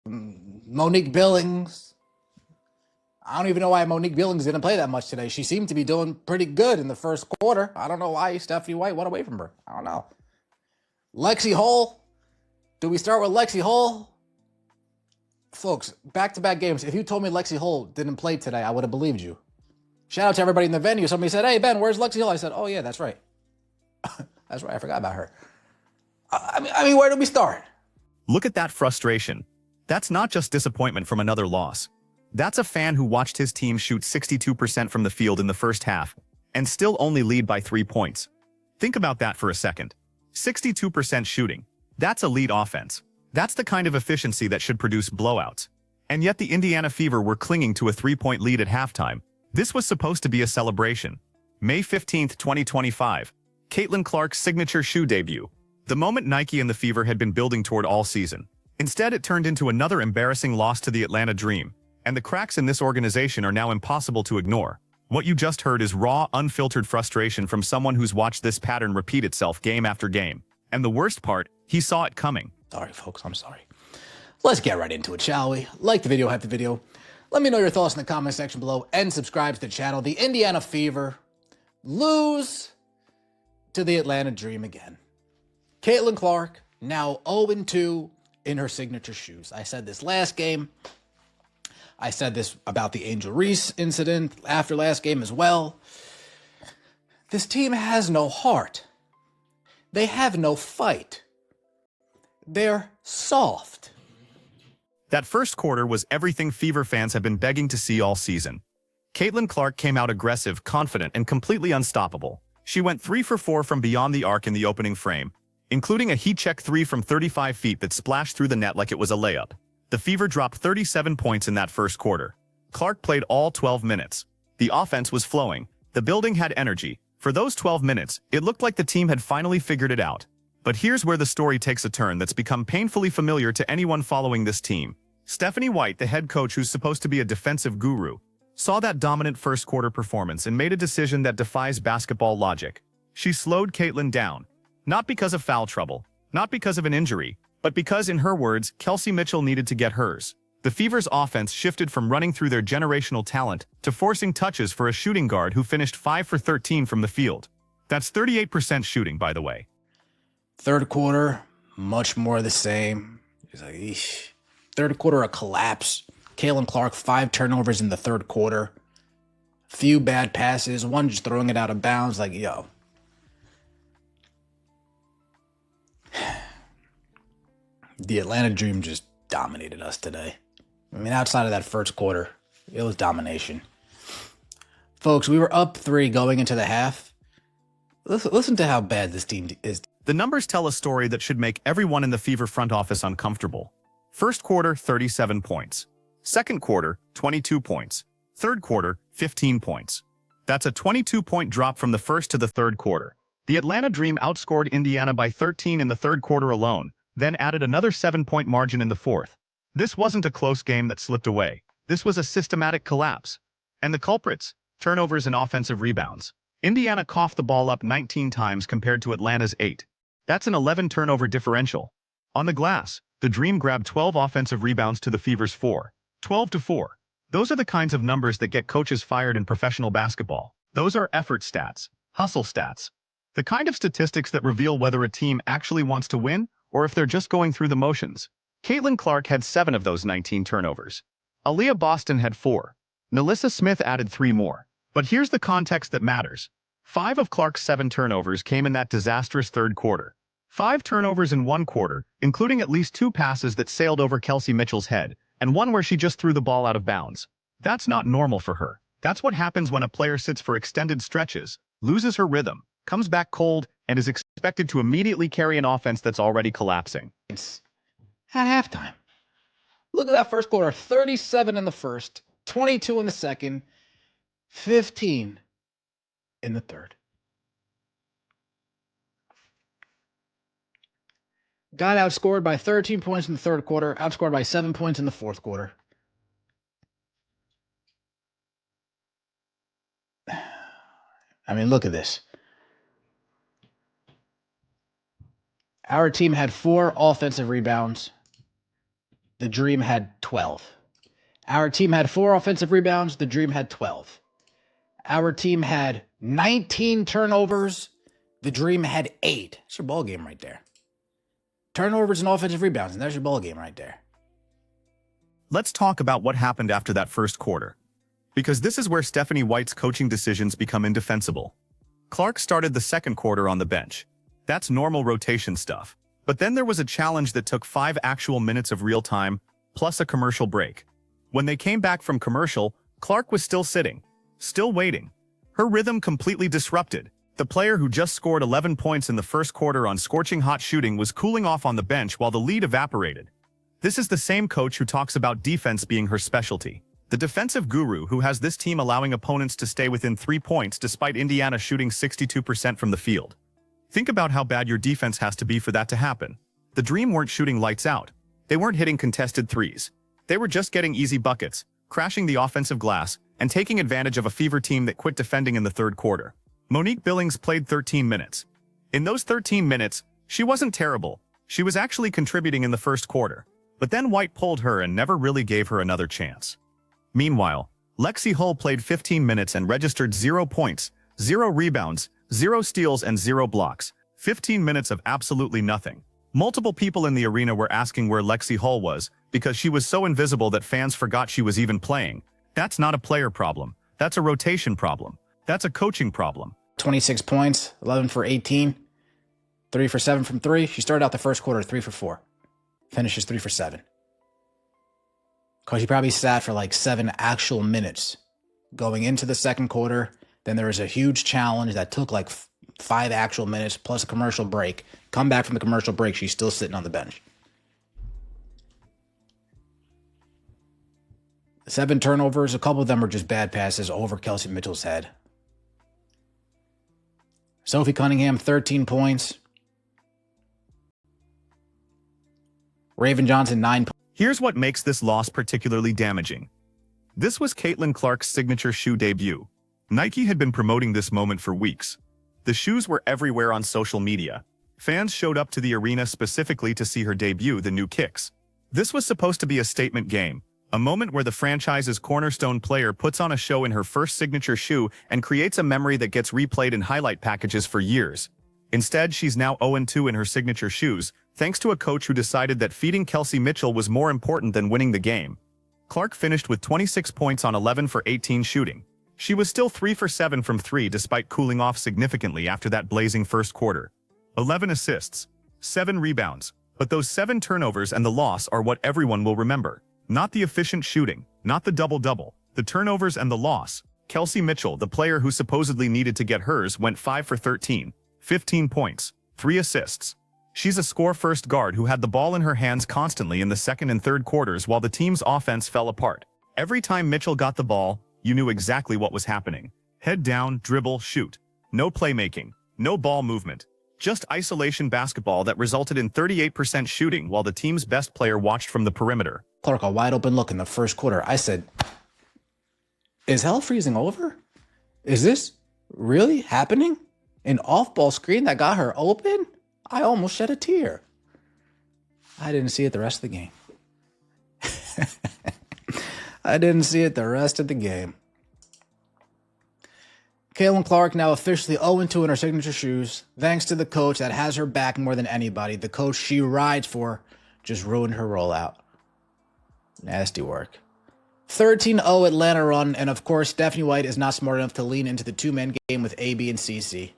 Monique Billings. I don't even know why Monique Billings didn't play that much today. She seemed to be doing pretty good in the first quarter. I don't know why Stephanie White went away from her. I don't know. Lexi Hull. Do we start with Lexi Hull? Folks, back-to-back games. If you told me Lexi Hull didn't play today, I would have believed you. Shout out to everybody in the venue. Somebody said, "Hey, Ben, where's Lexi Hull?" I said, "Oh, yeah, that's right." That's right. I forgot about her. I mean, where do we start? Look at that frustration. That's not just disappointment from another loss. That's a fan who watched his team shoot 62% from the field in the first half and still only lead by 3 points. Think about that for a second. 62% shooting. That's elite offense. That's the kind of efficiency that should produce blowouts. And yet the Indiana Fever were clinging to a 3-point lead at halftime. This was supposed to be a celebration. May 15, 2025. Caitlin Clark's signature shoe debut. The moment Nike and the Fever had been building toward all season. Instead, it turned into another embarrassing loss to the Atlanta Dream. And the cracks in this organization are now impossible to ignore. What you just heard is raw, unfiltered frustration from someone who's watched this pattern repeat itself game after game. And the worst part, he saw it coming. Sorry, folks, I'm sorry. Let's get right into it, shall we? Like the video, hype the video. Let me know your thoughts in the comment section below and subscribe to the channel. The Indiana Fever lose to the Atlanta Dream again. Caitlin Clark now 0-2 in her signature shoes. I said this last game. I said this about the Angel Reese incident after last game as well. This team has no heart. They have no fight. They're soft. That first quarter was everything Fever fans have been begging to see all season. Caitlin Clark came out aggressive, confident, and completely unstoppable. She went 3 for 4 from beyond the arc in the opening frame, including a heat-check 3 from 35 feet that splashed through the net like it was a layup. The Fever dropped 37 points in that first quarter. Clark played all 12 minutes. The offense was flowing. The building had energy. For those 12 minutes, it looked like the team had finally figured it out. But here's where the story takes a turn that's become painfully familiar to anyone following this team. Stephanie White, the head coach who's supposed to be a defensive guru, saw that dominant first quarter performance and made a decision that defies basketball logic. She slowed Caitlin down. Not because of foul trouble, not because of an injury, but because, in her words, Kelsey Mitchell needed to get hers. The Fever's offense shifted from running through their generational talent to forcing touches for a shooting guard who finished 5 for 13 from the field. That's 38% shooting, by the way. Third quarter, much more the same. He's like, eesh. Third quarter, a collapse. Caitlin Clark, 5 turnovers in the third quarter. Few bad passes, one just throwing it out of bounds. Like, yo. The Atlanta Dream just dominated us today. I mean, outside of that first quarter, it was domination. Folks, we were up 3 going into the half. Listen to how bad this team is. The numbers tell a story that should make everyone in the Fever front office uncomfortable. First quarter, 37 points. Second quarter, 22 points. Third quarter, 15 points. That's a 22-point drop from the first to the third quarter. The Atlanta Dream outscored Indiana by 13 in the third quarter alone, then added another 7-point margin in the fourth. This wasn't a close game that slipped away. This was a systematic collapse. And the culprits? Turnovers and offensive rebounds. Indiana coughed the ball up 19 times compared to Atlanta's 8. That's an 11-turnover differential. On the glass, the Dream grabbed 12 offensive rebounds to the Fever's 4. 12-4. Those are the kinds of numbers that get coaches fired in professional basketball. Those are effort stats, hustle stats. The kind of statistics that reveal whether a team actually wants to win or if they're just going through the motions. Caitlin Clark had 7 of those 19 turnovers. Aaliyah Boston had 4. Nalissa Smith added 3 more. But here's the context that matters. 5 of Clark's 7 turnovers came in that disastrous third quarter. 5 turnovers in one quarter, including at least 2 passes that sailed over Kelsey Mitchell's head, and one where she just threw the ball out of bounds. That's not normal for her. That's what happens when a player sits for extended stretches, loses her rhythm, comes back cold, and is expected to immediately carry an offense that's already collapsing. At halftime. Look at that first quarter. 37 in the first, 22 in the second, 15 in the third. Got outscored by 13 points in the third quarter, outscored by 7 points in the fourth quarter. I mean, look at this. Our team had 4 offensive rebounds. The Dream had 12. Our team had 4 offensive rebounds. The Dream had 12. Our team had 19 turnovers. The Dream had 8. That's your ball game right there. Turnovers and offensive rebounds, and that's your ball game right there. Let's talk about what happened after that first quarter, because this is where Stephanie White's coaching decisions become indefensible. Clark started the second quarter on the bench. That's normal rotation stuff. But then there was a challenge that took 5 actual minutes of real time, plus a commercial break. When they came back from commercial, Clark was still sitting, still waiting. Her rhythm completely disrupted. The player who just scored 11 points in the first quarter on scorching hot shooting was cooling off on the bench while the lead evaporated. This is the same coach who talks about defense being her specialty. The defensive guru who has this team allowing opponents to stay within 3 points despite Indiana shooting 62% from the field. Think about how bad your defense has to be for that to happen. The Dream weren't shooting lights out. They weren't hitting contested threes. They were just getting easy buckets, crashing the offensive glass, and taking advantage of a Fever team that quit defending in the third quarter. Monique Billings played 13 minutes. In those 13 minutes, she wasn't terrible. She was actually contributing in the first quarter. But then White pulled her and never really gave her another chance. Meanwhile, Lexi Hull played 15 minutes and registered 0 points, 0 rebounds, 0 steals, and 0 blocks. 15 minutes of absolutely nothing. Multiple people in the arena were asking where Lexi Hull was because she was so invisible that fans forgot she was even playing. That's not a player problem. That's a rotation problem. That's a coaching problem. 26 points, 11 for 18, 3 for 7 from 3. She started out the first quarter 3 for 4. Finishes 3 for 7. Because she probably sat for like 7 actual minutes going into the second quarter. Then there was a huge challenge that took like 5 actual minutes plus a commercial break. Come back from the commercial break, she's still sitting on the bench. 7 turnovers, a couple of them were just bad passes over Kelsey Mitchell's head. Sophie Cunningham, 13 points. Raven Johnson, 9 points. Here's what makes this loss particularly damaging. This was Caitlin Clark's signature shoe debut. Nike had been promoting this moment for weeks. The shoes were everywhere on social media. Fans showed up to the arena specifically to see her debut the new kicks. This was supposed to be a statement game, a moment where the franchise's cornerstone player puts on a show in her first signature shoe and creates a memory that gets replayed in highlight packages for years. Instead, she's now 0-2 in her signature shoes, thanks to a coach who decided that feeding Kelsey Mitchell was more important than winning the game. Clark finished with 26 points on 11 for 18 shooting. She was still 3 for 7 from 3 despite cooling off significantly after that blazing first quarter. 11 assists, 7 rebounds, but those 7 turnovers and the loss are what everyone will remember. Not the efficient shooting, not the double-double, the turnovers and the loss. Kelsey Mitchell, the player who supposedly needed to get hers, went 5 for 13, 15 points, 3 assists. She's a score-first guard who had the ball in her hands constantly in the second and third quarters while the team's offense fell apart. Every time Mitchell got the ball, you knew exactly what was happening. Head down, dribble, shoot. No playmaking, no ball movement. Just isolation basketball that resulted in 38% shooting while the team's best player watched from the perimeter. Clark, a wide open look in the first quarter. I said, is hell freezing over? Is this really happening? An off-ball screen that got her open? I almost shed a tear. I didn't see it the rest of the game. I didn't see it the rest of the game. Caitlin Clark now officially 0-2 in her signature shoes, thanks to the coach that has her back more than anybody. The coach she rides for just ruined her rollout. Nasty work. 13-0 Atlanta run, and of course, Stephanie White is not smart enough to lean into the two-man game with AB and CC.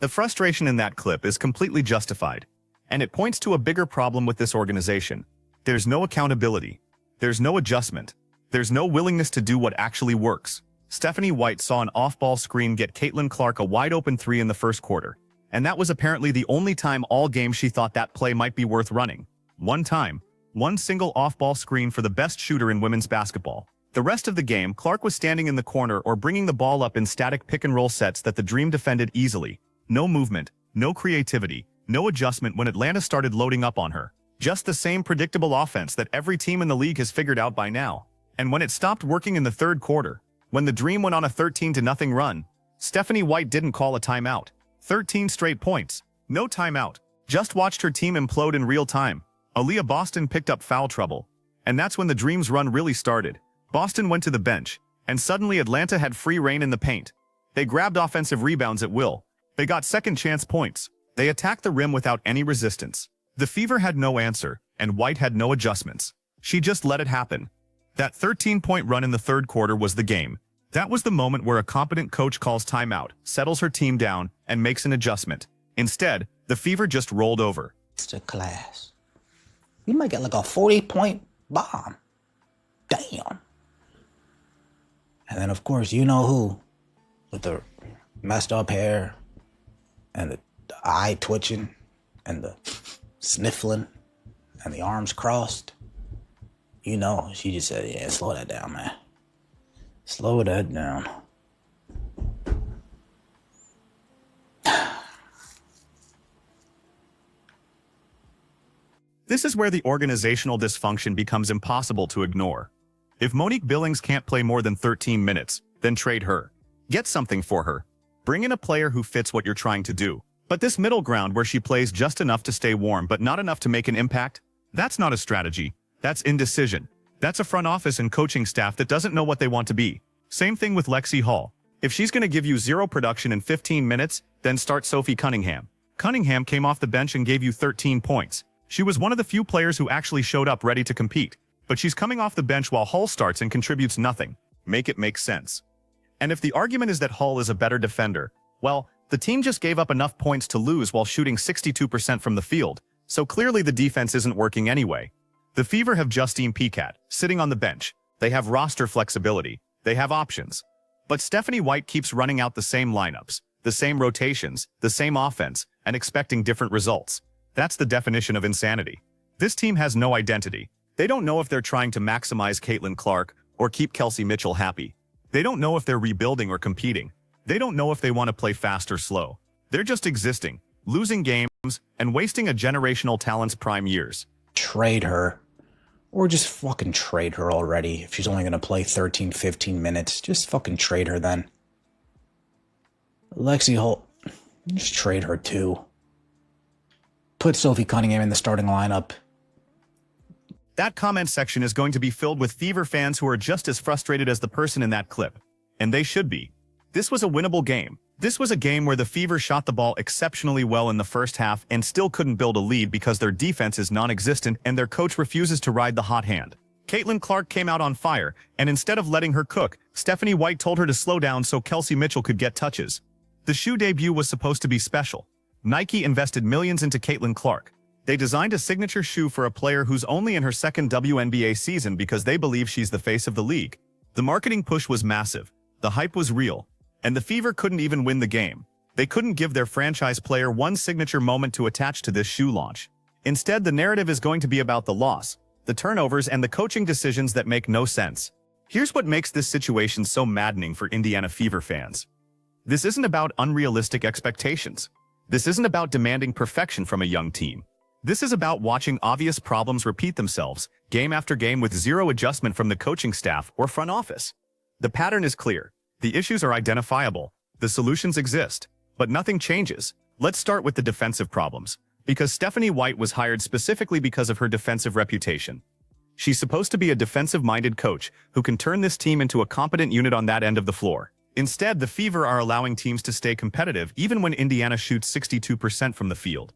The frustration in that clip is completely justified, and it points to a bigger problem with this organization. There's no accountability. There's no adjustment. There's no willingness to do what actually works. Stephanie White saw an off-ball screen get Caitlin Clark a wide-open 3 in the first quarter, and that was apparently the only time all game she thought that play might be worth running. One time, one single off-ball screen for the best shooter in women's basketball. The rest of the game, Clark was standing in the corner or bringing the ball up in static pick-and-roll sets that the Dream defended easily. No movement, no creativity, no adjustment when Atlanta started loading up on her. Just the same predictable offense that every team in the league has figured out by now. And when it stopped working in the third quarter, when the Dream went on a 13-0 run, Stephanie White didn't call a timeout. 13 straight points. No timeout. Just watched her team implode in real time. Aaliyah Boston picked up foul trouble. And that's when the Dream's run really started. Boston went to the bench, and suddenly Atlanta had free reign in the paint. They grabbed offensive rebounds at will. They got second-chance points. They attacked the rim without any resistance. The Fever had no answer, and White had no adjustments. She just let it happen. That 13-point run in the third quarter was the game. That was the moment where a competent coach calls timeout, settles her team down, and makes an adjustment. Instead, the Fever just rolled over. It's a class. You might get like a 40-point bomb. Damn. And then, of course, you know who, with the messed up hair and the eye twitching and the sniffling and the arms crossed. You know, she just said, yeah, slow that down, man. Slow that down. This is where the organizational dysfunction becomes impossible to ignore. If Monique Billings can't play more than 13 minutes, then trade her. Get something for her. Bring in a player who fits what you're trying to do. But this middle ground where she plays just enough to stay warm but not enough to make an impact, that's not a strategy. That's indecision. That's a front office and coaching staff that doesn't know what they want to be. Same thing with Lexi Hall. If she's going to give you zero production in 15 minutes, then start Sophie Cunningham. Cunningham came off the bench and gave you 13 points. She was one of the few players who actually showed up ready to compete. But she's coming off the bench while Hull starts and contributes nothing. Make it make sense. And if the argument is that Hull is a better defender, well, the team just gave up enough points to lose while shooting 62% from the field, so clearly the defense isn't working anyway. The Fever have Justine Picat, sitting on the bench. They have roster flexibility. They have options. But Stephanie White keeps running out the same lineups, the same rotations, the same offense, and expecting different results. That's the definition of insanity. This team has no identity. They don't know if they're trying to maximize Caitlin Clark or keep Kelsey Mitchell happy. They don't know if they're rebuilding or competing. They don't know if they want to play fast or slow. They're just existing, losing games, and wasting a generational talent's prime years. Trade her. Or just fucking trade her already. If she's only going to play 13, 15 minutes, just fucking trade her then. Lexi Holt, just trade her too. Put Sophie Cunningham in the starting lineup. That comment section is going to be filled with Fever fans who are just as frustrated as the person in that clip. And they should be. This was a winnable game. This was a game where the Fever shot the ball exceptionally well in the first half and still couldn't build a lead because their defense is non-existent and their coach refuses to ride the hot hand. Caitlin Clark came out on fire, and instead of letting her cook, Stephanie White told her to slow down so Kelsey Mitchell could get touches. The shoe debut was supposed to be special. Nike invested millions into Caitlin Clark. They designed a signature shoe for a player who's only in her second WNBA season because they believe she's the face of the league. The marketing push was massive. The hype was real. And the Fever couldn't even win the game. They couldn't give their franchise player one signature moment to attach to this shoe launch. Instead, the narrative is going to be about the loss, the turnovers, and the coaching decisions that make no sense. Here's what makes this situation so maddening for Indiana Fever fans. This isn't about unrealistic expectations. This isn't about demanding perfection from a young team. This is about watching obvious problems repeat themselves, game after game, with zero adjustment from the coaching staff or front office. The pattern is clear. The issues are identifiable. The solutions exist. But nothing changes. Let's start with the defensive problems, because Stephanie White was hired specifically because of her defensive reputation. She's supposed to be a defensive-minded coach who can turn this team into a competent unit on that end of the floor. Instead, the Fever are allowing teams to stay competitive even when Indiana shoots 62% from the field.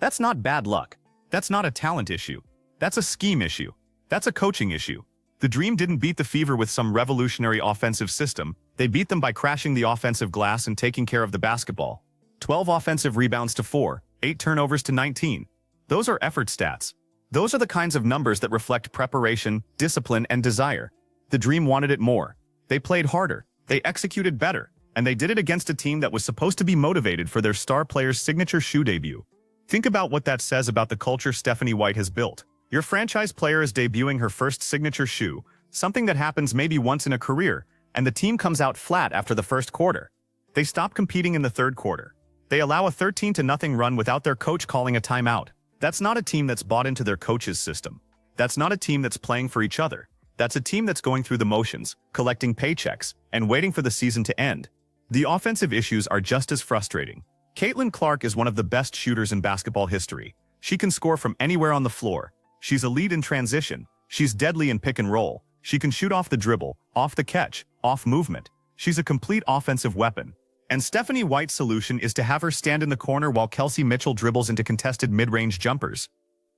That's not bad luck. That's not a talent issue. That's a scheme issue. That's a coaching issue. The Dream didn't beat the Fever with some revolutionary offensive system. They beat them by crashing the offensive glass and taking care of the basketball. 12 offensive rebounds to 4, 8 turnovers to 19. Those are effort stats. Those are the kinds of numbers that reflect preparation, discipline, and desire. The Dream wanted it more. They played harder. They executed better. And they did it against a team that was supposed to be motivated for their star player's signature shoe debut. Think about what that says about the culture Stephanie White has built. Your franchise player is debuting her first signature shoe, something that happens maybe once in a career, and the team comes out flat after the first quarter. They stop competing in the third quarter. They allow a 13-0 run without their coach calling a timeout. That's not a team that's bought into their coach's system. That's not a team that's playing for each other. That's a team that's going through the motions, collecting paychecks, and waiting for the season to end. The offensive issues are just as frustrating. Caitlin Clark is one of the best shooters in basketball history. She can score from anywhere on the floor. She's elite in transition. She's deadly in pick and roll. She can shoot off the dribble, off the catch, off movement. She's a complete offensive weapon. And Stephanie White's solution is to have her stand in the corner while Kelsey Mitchell dribbles into contested mid-range jumpers.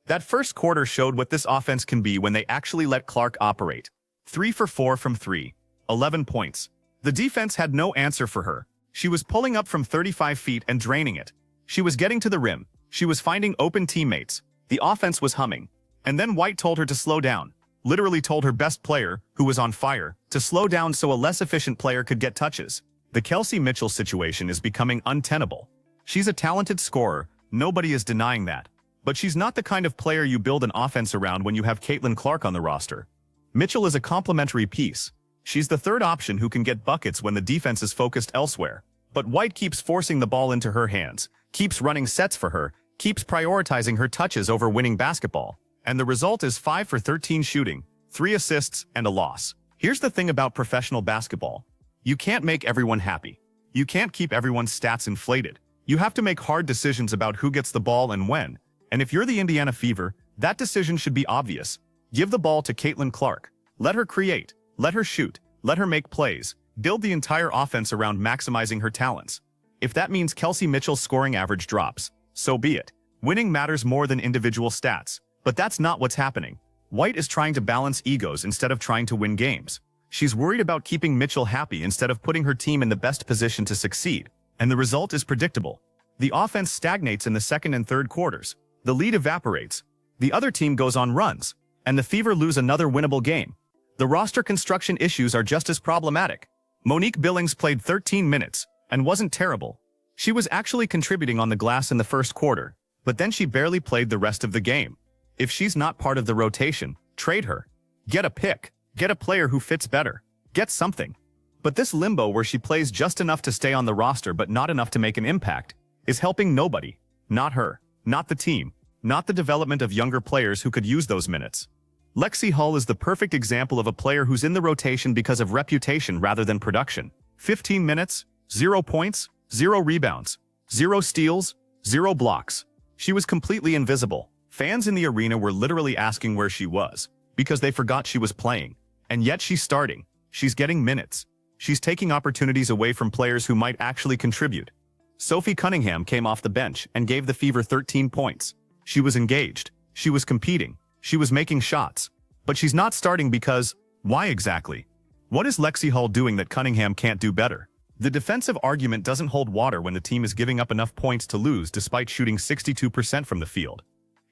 That first quarter showed what this offense can be when they actually let Clark operate. 3 for 4 from 3. 11 points. The defense had no answer for her. She was pulling up from 35 feet and draining it. She was getting to the rim. She was finding open teammates. The offense was humming. And then White told her to slow down. Literally told her best player, who was on fire, to slow down so a less efficient player could get touches. The Kelsey Mitchell situation is becoming untenable. She's a talented scorer, nobody is denying that. But she's not the kind of player you build an offense around when you have Caitlin Clark on the roster. Mitchell is a complementary piece. She's the third option who can get buckets when the defense is focused elsewhere. But White keeps forcing the ball into her hands, keeps running sets for her, keeps prioritizing her touches over winning basketball. And the result is 5 for 13 shooting, 3 assists, and a loss. Here's the thing about professional basketball. You can't make everyone happy. You can't keep everyone's stats inflated. You have to make hard decisions about who gets the ball and when. And if you're the Indiana Fever, that decision should be obvious. Give the ball to Caitlin Clark. Let her create. Let her shoot. Let her make plays. Build the entire offense around maximizing her talents. If that means Kelsey Mitchell's scoring average drops, so be it. Winning matters more than individual stats. But that's not what's happening. White is trying to balance egos instead of trying to win games. She's worried about keeping Mitchell happy instead of putting her team in the best position to succeed. And the result is predictable. The offense stagnates in the second and third quarters. The lead evaporates. The other team goes on runs. And the Fever lose another winnable game. The roster construction issues are just as problematic. Monique Billings played 13 minutes and wasn't terrible. She was actually contributing on the glass in the first quarter, but then she barely played the rest of the game. If she's not part of the rotation, trade her. Get a pick. Get a player who fits better. Get something. But this limbo where she plays just enough to stay on the roster but not enough to make an impact is helping nobody. Not her. Not the team. Not the development of younger players who could use those minutes. Lexi Hull is the perfect example of a player who's in the rotation because of reputation rather than production. 15 minutes, 0 points, 0 rebounds, 0 steals, 0 blocks. She was completely invisible. Fans in the arena were literally asking where she was, because they forgot she was playing. And yet she's starting. She's getting minutes. She's taking opportunities away from players who might actually contribute. Sophie Cunningham came off the bench and gave the Fever 13 points. She was engaged. She was competing. She was making shots. But she's not starting because, why exactly? What is Lexi Hull doing that Cunningham can't do better? The defensive argument doesn't hold water when the team is giving up enough points to lose despite shooting 62% from the field.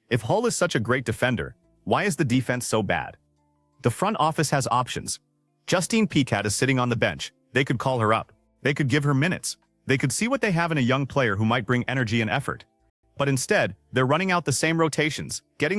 If Hull is such a great defender, why is the defense so bad? The front office has options. Justine Picat is sitting on the bench. They could call her up. They could give her minutes. They could see what they have in a young player who might bring energy and effort. But instead, they're running out the same rotations, getting the